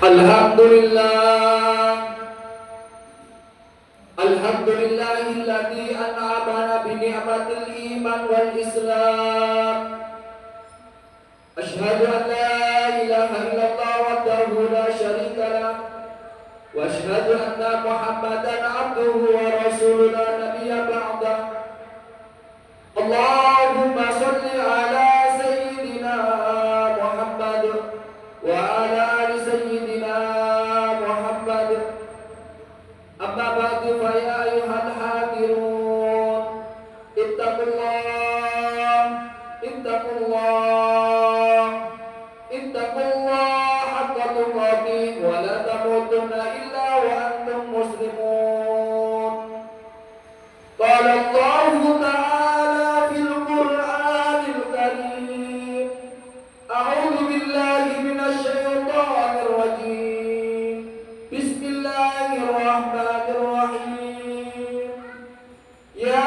Alhamdulillah, alhamdulillahilladzi an'amana bi ni'matil iman wal islam. Asyhadu an la ilaha illallah wahdahu la syarika lah wa asyhadu anna Muhammadan abduhu wa rasuluhu la nabiyya ba'dah. Allahumma shalli ala sayyidina Muhammad wa ala ali sayyidina Muhammad. Amma ba'du fa ya ayyuhal hadirun ittaqullah haqqa tuqatih wa la tamutunna illa wa antum muslimun. Qala Allahu ta'ala fil Qur'anil Karim, a'udzu billahi minasy syaithanir rajim. Bismillahirrahmanirrahim. Ya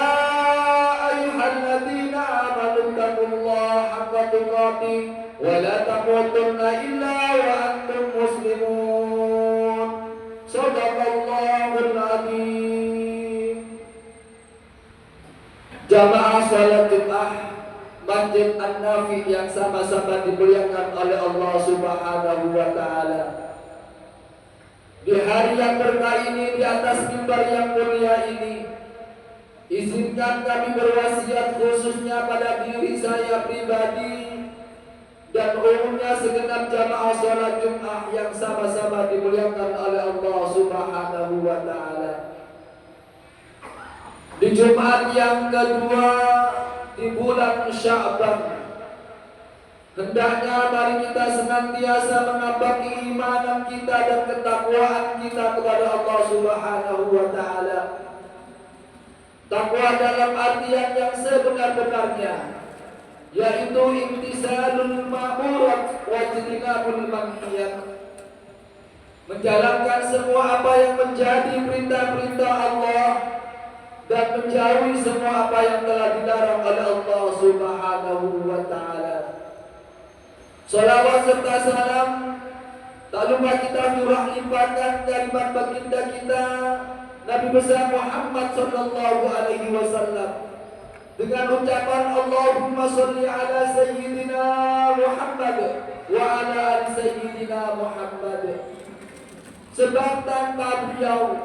ayyuhalladzina amanu taqullaha haqqa tuqatih wa la tamutunna illa wa antum muslimun. Shadaqallahul adzim. Jamaah salat Jumat Masjid An-Nafi yang sama-sama dimuliakan oleh Allah Subhanahu wa taala. Di hari yang berkah ini, di atas mimbar yang mulia ini, izinkan kami berwasiat khususnya pada diri saya pribadi dan umumnya segenap jamaah salat Jumat yang sama-sama dimuliakan oleh Allah Subhanahu wa taala. Di Jumat yang kedua di bulan Sya'ban, hendaknya mari kita senantiasa menambah keimanan kita dan ketakwaan kita kepada Allah Subhanahu wa taala. Takwa dalam artian yang sebenar-benarnya, yaitu imtisalul ma'murat wa ijtinabul manhiyat. Menjalankan semua apa yang menjadi perintah-perintah Allah dan menjauhi semua apa yang telah dilarang oleh Allah Subhanahu wa taala. Salawat serta salam tak lupa kita curah limpahkan kalimat baginda kita Nabi besar Muhammad sallallahu alaihi wasallam dengan ucapan Allahumma shalli ala sayyidina Muhammad wa ala ali sayyidina Muhammad. Sebab tanpa beliau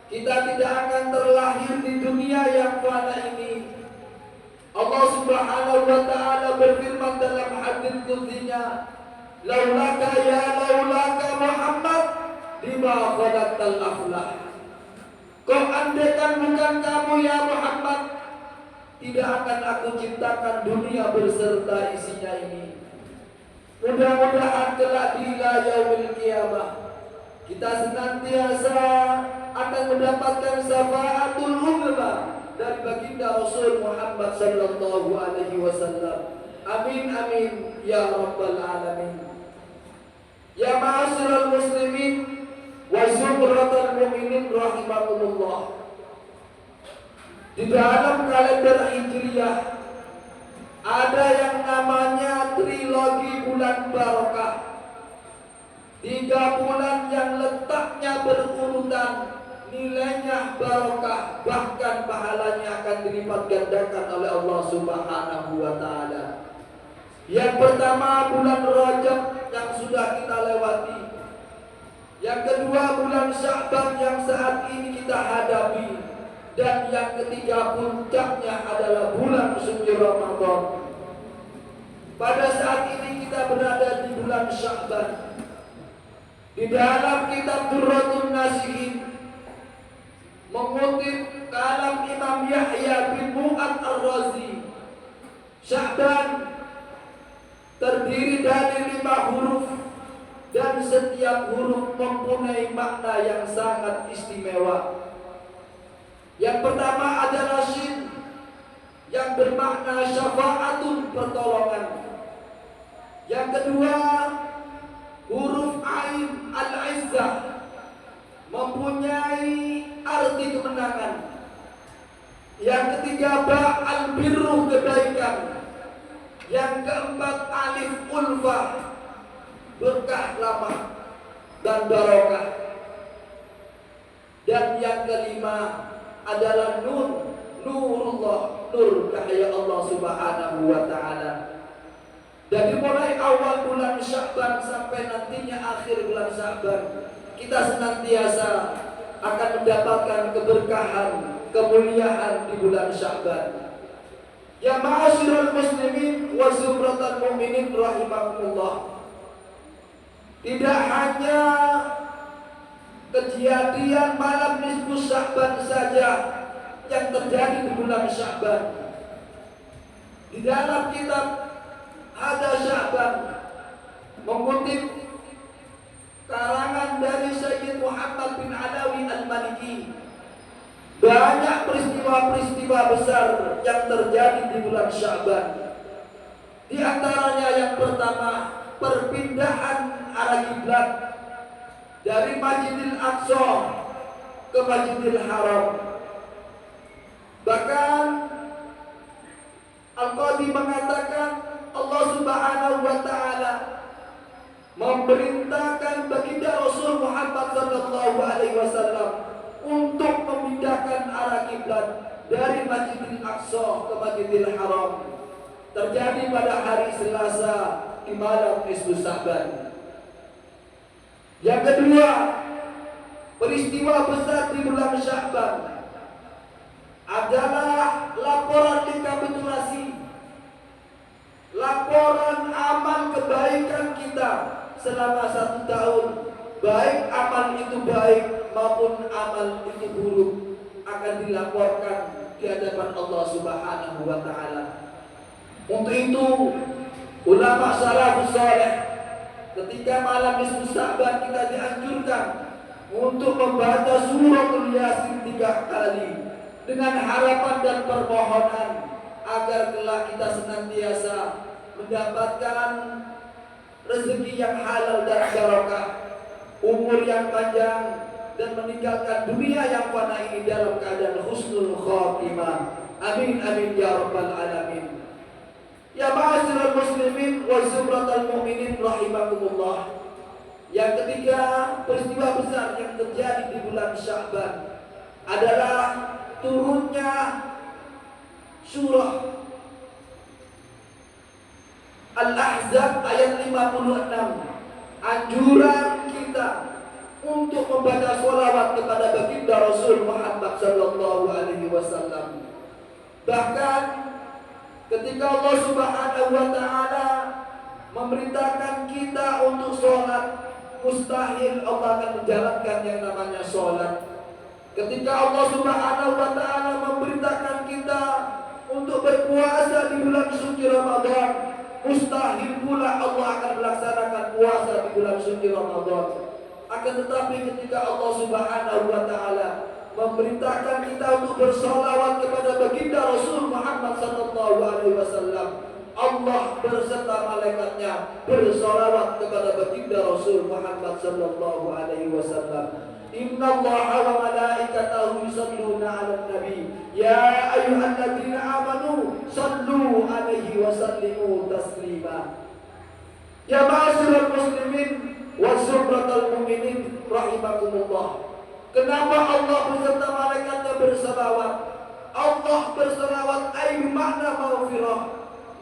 kita tidak akan terlahir di dunia yang fana ini. Allah Subhanahu wa taala berfirman dalam hadits qudsinya, laulaka Muhammad lima khalaqtal aflah. Kau andaikan bukan kamu ya Muhammad, tidak akan aku ciptakan dunia berserta isinya ini. Mudah-mudahan kelak di yaumil qiyamah kita senantiasa akan mendapatkan syafaatul uzma dari baginda Rasul Muhammad sallallahu alaihi wasallam. Amin amin ya rabbal alamin. Ya ma'asyiral muslimin wa zumratal mu'minin rahimakumullah. Di dalam kalender Hijriah ada yang namanya trilogi bulan barokah. 3 bulan yang letaknya berurutan, nilainya barokah, bahkan pahalanya akan dilipat gandakan oleh Allah Subhanahu wa taala. Yang pertama bulan Rajab yang sudah kita lewati. Yang kedua bulan Sya'ban yang saat ini kita hadapi. Dan yang ketiga puncaknya adalah bulan suci Ramadan. Pada saat ini kita berada di bulan Sya'ban. Di dalam kitab Durratun Nasihin mengutip kalam Imam Yahya bin Mu'ad Ar-Razi, Sya'ban terdiri dari 5 huruf dan setiap huruf mempunyai makna yang sangat istimewa. Yang pertama adalah Shin yang bermakna syafa'atun, pertolongan. Yang kedua huruf Ain Al-Izzah mempunyai arti kemenangan. Yang ketiga Ba Al-Birru, kebaikan. Yang keempat Alif Ulfah, berkah lama. dan barokah. Dan yang kelima adalah nurullah, nur cahaya Allah Subhanahu wa taala. Dari mulai awal bulan Sya'ban sampai nantinya akhir bulan Sya'ban, kita senantiasa akan mendapatkan keberkahan, kemuliaan di bulan Sya'ban. Ya ma'asyiral muslimin wa zumratal mu'minin rahimakumullah. Tidak hanya kejadian malam nisfu Sya'ban saja yang terjadi di bulan Sya'ban. Di dalam kitab Ada Sya'ban mengutip karangan dari Sayyid Muhammad bin Alawi Al-Maliki, banyak peristiwa-peristiwa besar yang terjadi di bulan Sya'ban. Di antaranya yang pertama, perpindahan arah kiblat dari Masjidil Aqsa ke Masjidil Haram. Bahkan Al-Qadi mengatakan Allah Subhanahu wa taala memerintahkan baginda Rasul Muhammad sallallahu alaihi wasallam untuk memindahkan arah kiblat dari Masjidil Aqsa ke Masjidil Haram. Terjadi pada hari Selasa di malam nisfu Sya'ban. Yang kedua, peristiwa besar di bulan Sya'ban adalah laporan rekapitulasi, laporan amal kebaikan kita selama 1 tahun, baik amal itu baik maupun amal itu buruk, akan dilaporkan di hadapan Allah Subhanahu wa taala. Untuk itu ulama salafus saleh ketika malam nisfu Sya'ban kita dianjurkan untuk membaca suratul Yasin 3 kali dengan harapan dan permohonan agar kelak kita senantiasa mendapatkan rezeki yang halal dan barokah, umur yang panjang, dan meninggalkan dunia yang fana ini dalam keadaan husnul khatimah. Amin amin ya rabbal alamin. Ya ma'asyiral muslimin wa zumratal mu'minin rahimakumullah. Yang ketiga, peristiwa besar yang terjadi di bulan Sya'ban adalah turunnya surah Al-Ahzab ayat 56. Anjuran kita untuk membaca sholawat kepada baginda Rasul Muhammad sallallahu alaihi wasallam. Bahkan ketika Allah Subhanahu wa taala memerintahkan kita untuk sholat, mustahil Allah akan menjalankan yang namanya sholat. Ketika Allah Subhanahu wa taala memerintahkan kita untuk berpuasa di bulan suci Ramadan, mustahil pula Allah akan melaksanakan puasa di bulan suci Ramadan. Akan tetapi ketika Allah Subhanahu wa taala memerintahkan kita untuk bersolawat kepada baginda Rasul Muhammad sallallahu alaihi wasallam, Allah berserta malaikatnya bersolawat kepada baginda Rasul Muhammad sallallahu alaihi wasallam. Inna Allaha wa malaikatahu yusalluna 'alan nabi ya ayyuhalladzina amanu sallu 'alaihi wa sallimu taslima. Ya ma'asyiral muslimin wa zumratal mu'minin rahimakumullah. Kenapa Allah beserta malaikatnya berselawat? Allah berselawat ay makna maghfirah,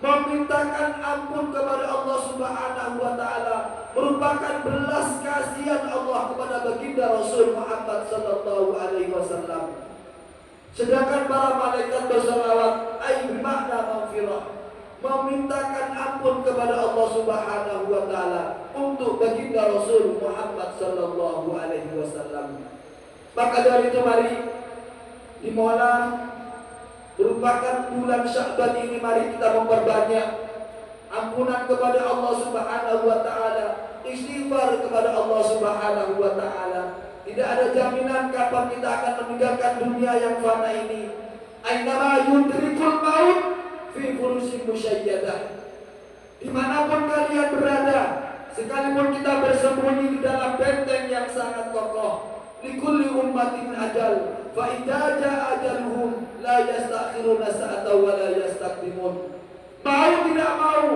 memintakan ampun kepada Allah Subhanahu wa taala, merupakan belas kasihan Allah kepada baginda Rasul Muhammad sallallahu alaihi wasallam. Sedangkan para malaikat berselawat ay makna maghfirah, memintakan ampun kepada Allah Subhanahu wa taala untuk baginda Rasul Muhammad sallallahu alaihi wasallam. Maka dari itu mari di malam merupakan bulan Sya'ban ini, mari kita memperbanyak ampunan kepada Allah Subhanahu wa taala, istighfar kepada Allah Subhanahu wa taala. Tidak ada jaminan kapan kita akan meninggalkan dunia yang fana ini. Ainama yudrikul maut fi furusin musyayyadah. Dimanapun kalian berada, sekalipun kita bersembunyi di dalam benteng yang sangat kokoh, likulli ummatin ajal, fa idza jaa ajaluhum la yastakhiruna sa'atan wa la yastaqdimun. Mau tidak mau,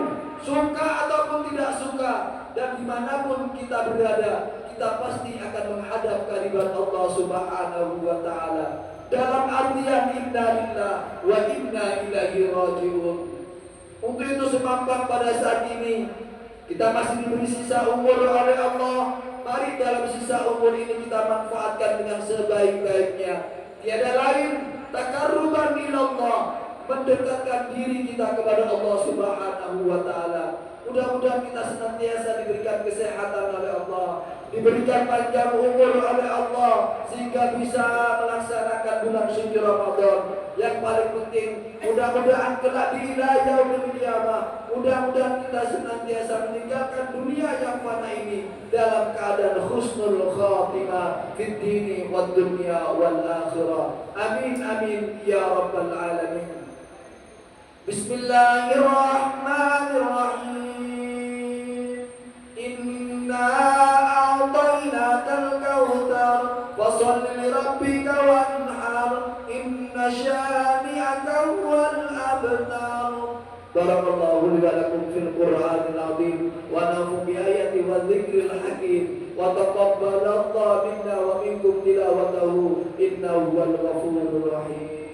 suka ataupun tidak suka, dan dimanapun kita berada, kita pasti akan menghadap kehadiran Allah Subhanahu wa taala. Dalam artian inna lillahi wa inna ilaihi raji'un. Untuk itu semampan pada saat ini kita masih diberi sisa umur oleh Allah. Mari dalam sisa umur ini kita manfaatkan dengan sebaik-baiknya. Tiada lain takarruban ilallah, mendekatkan diri kita kepada Allah Subhanahu wa taala. Mudah-mudahan kita senantiasa diberikan kesehatan oleh Allah, diberikan panjang umur oleh Allah, sehingga bisa melaksanakan bulan suci Ramadan. Yang paling penting, mudah-mudahan kelak di yaumil qiyamah, mudah-mudahan kita senantiasa meninggalkan dunia yang fana ini dalam keadaan husnul khatimah fid dini wad dunya wal akhirah. Amin amin ya rabbal alamin. Bismillahirrahmanirrahim. Inna a'tainakal kautsar fasholli lirabbika wanhar inna syani'aka huwal abtar. Barakallahu li wa lakum fil Qur'anil azim wa nafa'u bi ayati wa dzikril hakim wa taqabbalallahu minna wa minkum tilawatahu innahu huwal ghafurur rahim.